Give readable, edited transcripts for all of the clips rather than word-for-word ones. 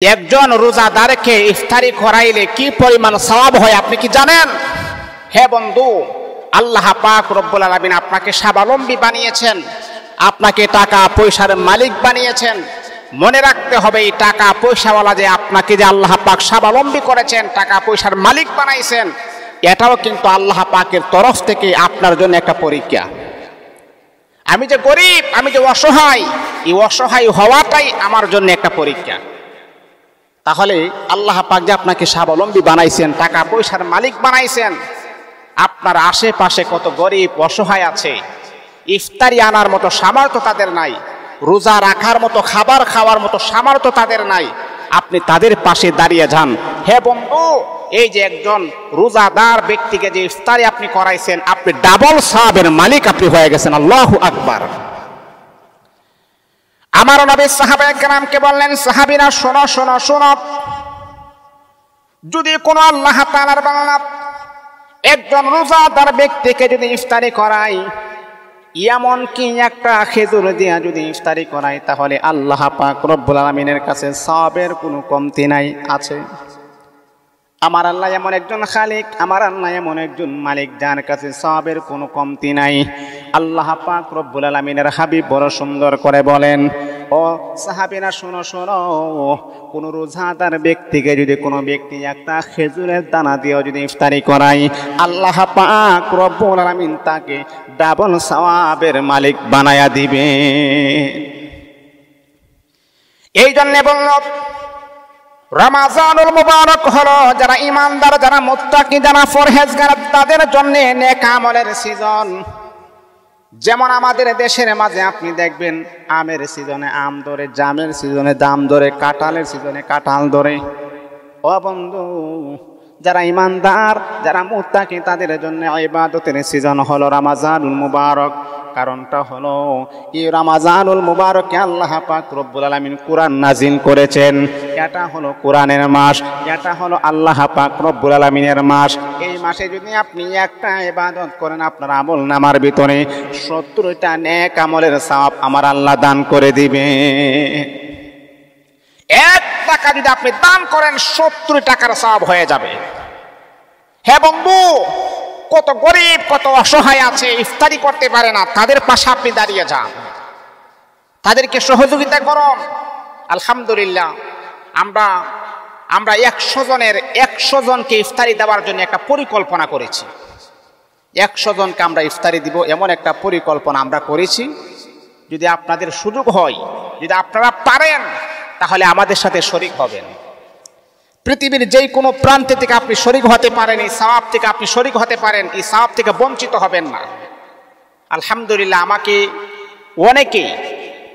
একজন রোজাদারকে ইফতারি করাইলে কি পরিমাণ সওয়াব হয় আপনি কি জানেন? হে বন্ধু, আল্লাহ পাক রব্বুল আলামিন আপনাকে স্বাবলম্বী বানিয়েছেন, আপনাকে টাকা পয়সার মালিক বানিয়েছেন। মনে রাখতে হবে এই টাকা পয়সাওয়ালা যে আপনাকে যে আল্লাহ পাক স্বাবলম্বী করেছেন, টাকা পয়সার মালিক বানাইছেন, এটাও কিন্তু আল্লাহ পাকের তরফ থেকে আপনার জন্য একটা পরীক্ষা। আমি যে গরিব, আমি যে অসহায়, এই অসহায় হওয়াটাই আমার জন্য একটা পরীক্ষা। তাহলে আল্লাহ পাক যে আপনাকে স্বাবলম্বী বানাইছেন, টাকা পয়সার মালিক বানাইছেন, আপনার আশেপাশে কত গরিব অসহায় আছে, ইফতারি আনার মতো সামর্থ্য তাদের নাই, রোজা রাখার মতো খাবার খাওয়ার মতো সামর্থ্য তাদের নাই, আপনি তাদের পাশে দাঁড়িয়ে যান। হে বন্ধু, এই যে একজন রোজাদার ব্যক্তিকে যে ইফতারি আপনি করাইছেন, আপনি ডাবল সওয়াবের মালিক আপনি হয়ে গেছেন। আল্লাহু আকবার। আমার নবী সাহাবায়ে কেরামকে বললেন, সাহাবীরা শোনো শোনো শোনো, যদি কোনো আল্লাহ তাআলার বান্দা একজন রোজাদার ব্যক্তিকে যদি ইফতারি করায়, এমন কি একটা খেজুর দিয়া যদি ইফতারি করায়, তাহলে আল্লাহ পাক রব্বুল আলামিনের কাছে সওয়াবের কোনো কমতি নাই আছে। আমার আল্লাহ এমন একজন খালিক, আমার আল্লাহ এমন একজন মালিক, যার কাছে সওয়াবের কোনো কমতি নাই। আল্লাহ পাক রব্বুল আলামিনের হাবিব বড় সুন্দর করে বলেন, ও সাহাবীরা শোনো শোনো, কোন রোজাদার ব্যক্তিকে যদি কোনো ব্যক্তি একটা খেজুরের দানা দিয়েও যদি ইফতারি করায়, আল্লাহ পাক রব্বুল আলামিন তাকে ডাবল সওয়াবের মালিক বানায়া দিবে। এই জন্য বলল, রমাজানুল মুবারক হলো যারা ইমানদার, যারা মুত্তাকি, যারা পরহেজগার, তাদের জন্য নেক আমলের সিজন। যেমন আমাদের দেশের মাঝে আপনি দেখবেন আমের সিজনে আম ধরে, জামের সিজনে জাম ধরে, কাঁঠালের সিজনে কাঁঠাল ধরে। ও বন্ধু, যারা ইমানদার, যারা মুত্তাকি, তাদের জন্য ইবাদতের সিজন হলো রমাজানুল মুবারক। কারণটা হলো এই রমাজানুল মুবারকে আল্লাহ পাক রব্বুল আলামিন কোরআন নাজিল করেছেন। এটা হলো কোরআনের মাস, এটা হলো আল্লাহ পাক রব্বুল আলামিনের মাস। এই মাসে যদি আপনি একটা ইবাদত করেন, আপনার আমল নামার ভিতরে 70টা নেক আমলের সওয়াব আমার আল্লাহ দান করে দিবে। 1 টাকা যদি আপনি দান করেন, 70 টাকার সওয়াব হয়ে যাবে। হে বন্ধু, কত গরিব, কত অসহায় আছে, ইফতারি করতে পারে না, তাদের পাশে আপনি দাঁড়িয়ে যান, তাদেরকে সহযোগিতা করুন। আলহামদুলিল্লাহ, আমরা 100 জনকে ইফতারি দেওয়ার জন্য একটা পরিকল্পনা করেছি। 100 জনকে আমরা ইফতারি দিব, এমন একটা পরিকল্পনা আমরা করেছি। যদি আপনাদের সুযোগ হয়, যদি আপনারা পারেন, তাহলে আমাদের সাথে শরীক হবেন। পৃথিবীর যেই কোনো প্রান্তে থেকে আপনি শরীক হতে পারেন, এই সওয়াব থেকে আপনি শরীক হতে পারেন, এই সওয়াব থেকে বঞ্চিত হবেন না। আলহামদুলিল্লাহ, আমাকে অনেকেই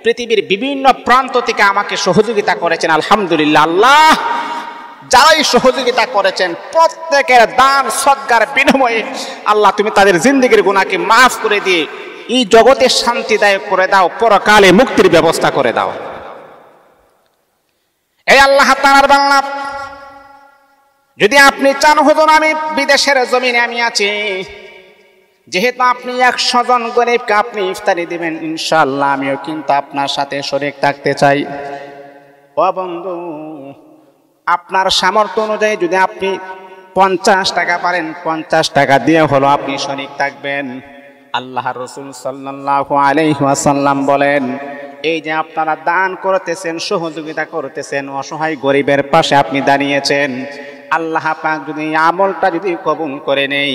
পৃথিবীর বিভিন্ন প্রান্ত থেকে আমাকে সহযোগিতা করেছেন। আলহামদুলিল্লাহ, আল্লাহ যারাই সহযোগিতা করেছেন, প্রত্যেকের দান সদকার বিনিময়ে আল্লাহ তুমি তাদের জিন্দেগির গুনাহকে মাফ করে দিয়ে এই জগতে শান্তিদায়ক করে দাও, পরকালে মুক্তির ব্যবস্থা করে দাও। এই আল্লাহ তাআলার বান্দা, যদি আপনি চান, হুজুর আমি বিদেশের জমিনে আমি আছি, যেহেতু আপনি 100 জন গরিবকে আপনি ইফতারি দিবেন, ইনশাআল্লাহ আমিও কিন্তু আপনার সাথে শরীক থাকতে চাই। ও বন্ধু, আপনার সামর্থ্য অনুযায়ী যদি আপনি 50 টাকা পারেন, 50 টাকা দিয়ে হলো আপনি শরীক থাকবেন। আল্লাহ রাসূল সাল্লাল্লাহু আলাইহি ওয়াসাল্লাম বলেন, এই যে আপনারা দান করতেছেন, সহযোগিতা করতেছেন, অসহায় গরিবের পাশে আপনি দাঁড়িয়েছেন, আল্লাহ পাক যদি আমলটা যদি কবুল করে নেই,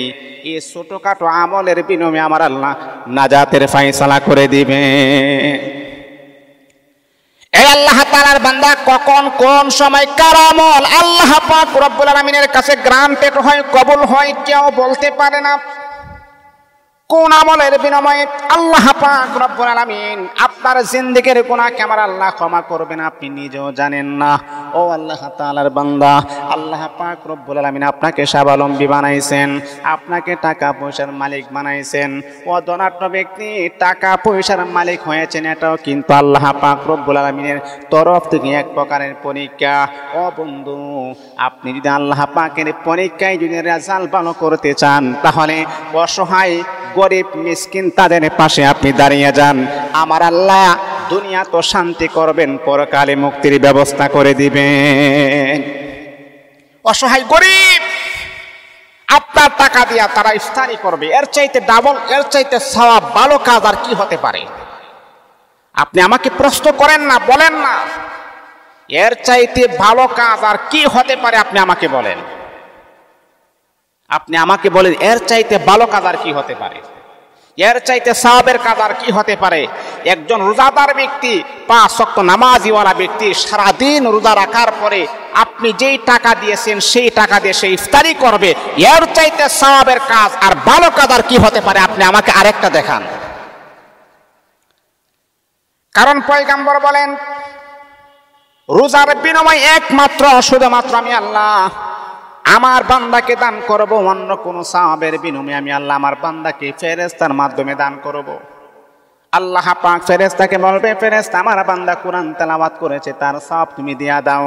এই ছোটখাটো আমলের বিনিময়ে আমার আল্লাহ নাজাতের ফয়সালা করে দিবে। এই আল্লাহ তাআলার বান্দা, কখন কোন সময় কার আমল আল্লাহ পাক রব্বুল আলামিনের কাছে গ্রান্টেড হয়, কবুল হয়, কেউ বলতে পারে না। কোন আমলের বিনিময়ে আল্লাহ পাক রব্বুল আলামিন আপনার জিন্দেগির গুনাহকে আমার আল্লাহ ক্ষমা করবেন, আপনি নিজেও জানেন না। ও আল্লাহ তাআলার বান্দা, আল্লাহ পাক রব্বুল আলামিন আপনাকে স্বাবলম্বী বানাইছেন, আপনাকে টাকা পয়সার মালিক বানাইছেন। ও ধনাঢ্য ব্যক্তি টাকা পয়সার মালিক হয়েছেন, এটাও কিন্তু আল্লাহ পাক রব্বুল আলামিনের তরফ থেকে এক প্রকারের পরীক্ষা। ও বন্ধু, আপনি যদি আল্লাহ পাকের পরীক্ষায় যদি রেজাল্ট ভালো করতে চান, তাহলে অসহায় গরিব মিসকিন তাদের পাশে আপনি দাঁড়িয়ে যান। আমার আল্লাহ দুনিয়া তো শান্তি করবেন, পরকালে মুক্তির ব্যবস্থা করে দিবেন। অসহায় গরিব আপনার টাকা দিয়া তারা ইফতারি করবে, এর চাইতে ডাবল, এর চাইতে সওয়াব ভালো কাজ আর কি হতে পারে? আপনি আমাকে প্রশ্ন করেন না, বলেন না এর চাইতে ভালো কাজ আর কি হতে পারে? আপনি আমাকে বলেন, আপনি আমাকে বলেন এর চাইতে ভালো কাজ আর কি হতে পারে? এর চাইতে সওয়াবের কাজ আর কি হতে পারে? একজন রোজাদার ব্যক্তি, 5 ওয়াক্ত নামাজিওয়ালা ব্যক্তি সারাদিন রোজা রাখার পরে আপনি যেই টাকা দিয়েছেন সেই টাকা দিয়ে সে ইফতারি করবে, এর চাইতে সওয়াবের কাজ আর ভালো কাজ আর কি হতে পারে? আপনি আমাকে আরেকটা দেখান। কারণ পয়গম্বর বলেন রোজার বিনিময় একমাত্র শুধুমাত্র আমি আল্লাহ আমার বান্দাকে দান করব, অন্য কোন সওয়াবের বিনিময়ে আমি আল্লাহ আমার বান্দাকে ফেরেশতার মাধ্যমে দান করব। আল্লাহ পাক ফেরেশতাকে বলবে, ফেরেশতা আমার বান্দা কোরআন তেলাওয়াত করেছে তার সওয়াব তুমি দিয়া দাও,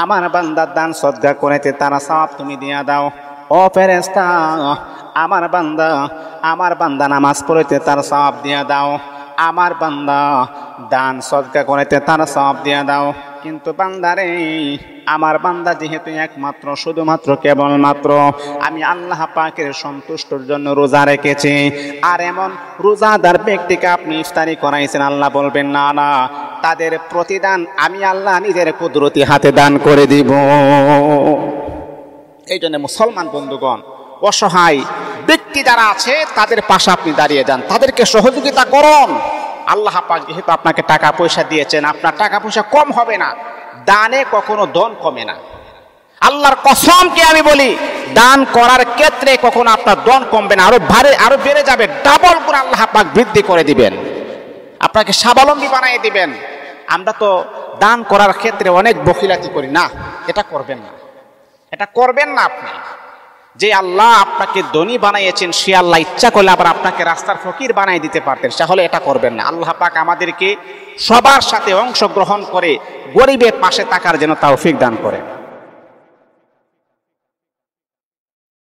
আমার বান্দা দান সদকা করেছে তার সওয়াব তুমি দিয়া দাও। ও ফেরেশতা আমার বান্দা নামাজ পড়েছে তার সওয়াব দিয়া দাও, আমার বান্দা দান সদকা করেছে তার সওয়াব দিয়া দাও। কিন্তু বান্দারে, আমার বান্দা যেহেতু একমাত্র শুধুমাত্র কেবলমাত্র আমি আল্লাহ পাকের সন্তুষ্টর জন্য রোজা রেখেছি, আর এমন রোজাদার ব্যক্তিকে আপনি ইফতারি করাইছেন, আল্লাহ বলবেন না না, তাদের প্রতিদান আমি আল্লাহ নিজের কুদরতি হাতে দান করে দিব। এই জন্য মুসলমান বন্ধুগণ, অসহায় ব্যক্তি যারা আছে তাদের পাশে আপনি দাঁড়িয়ে যান, তাদেরকে সহযোগিতা করুন। আল্লাহ পাক যেহেতু আপনাকে টাকা পয়সা দিয়েছেন, আপনার টাকা পয়সা কম হবে না, দানে কখনো ধন কমে না। আল্লাহর কসমকে আমি বলি, দান করার ক্ষেত্রে কখনো আপনার ধন কমবে না, আরো বেড়ে যাবে, ডাবল করে আল্লাহ পাক বৃদ্ধি করে দিবেন, আপনাকে স্বাবলম্বী বানিয়ে দিবেন। আমরা তো দান করার ক্ষেত্রে অনেক বখিলাতি করি না, এটা করবেন না, এটা করবেন না। আপনি যে আল্লাহ আপনাকে ধনী বানাইয়েছেন, সে আল্লাহ ইচ্ছা করলে আবার আপনাকে রাস্তার ফকির বানাই দিতে পারতেন, তাহলে এটা করবেন না। আল্লাহ পাক আমাদেরকে সবার সাথে অংশগ্রহণ করে গরিবের পাশে থাকার জন্য তৌফিক দান করেন।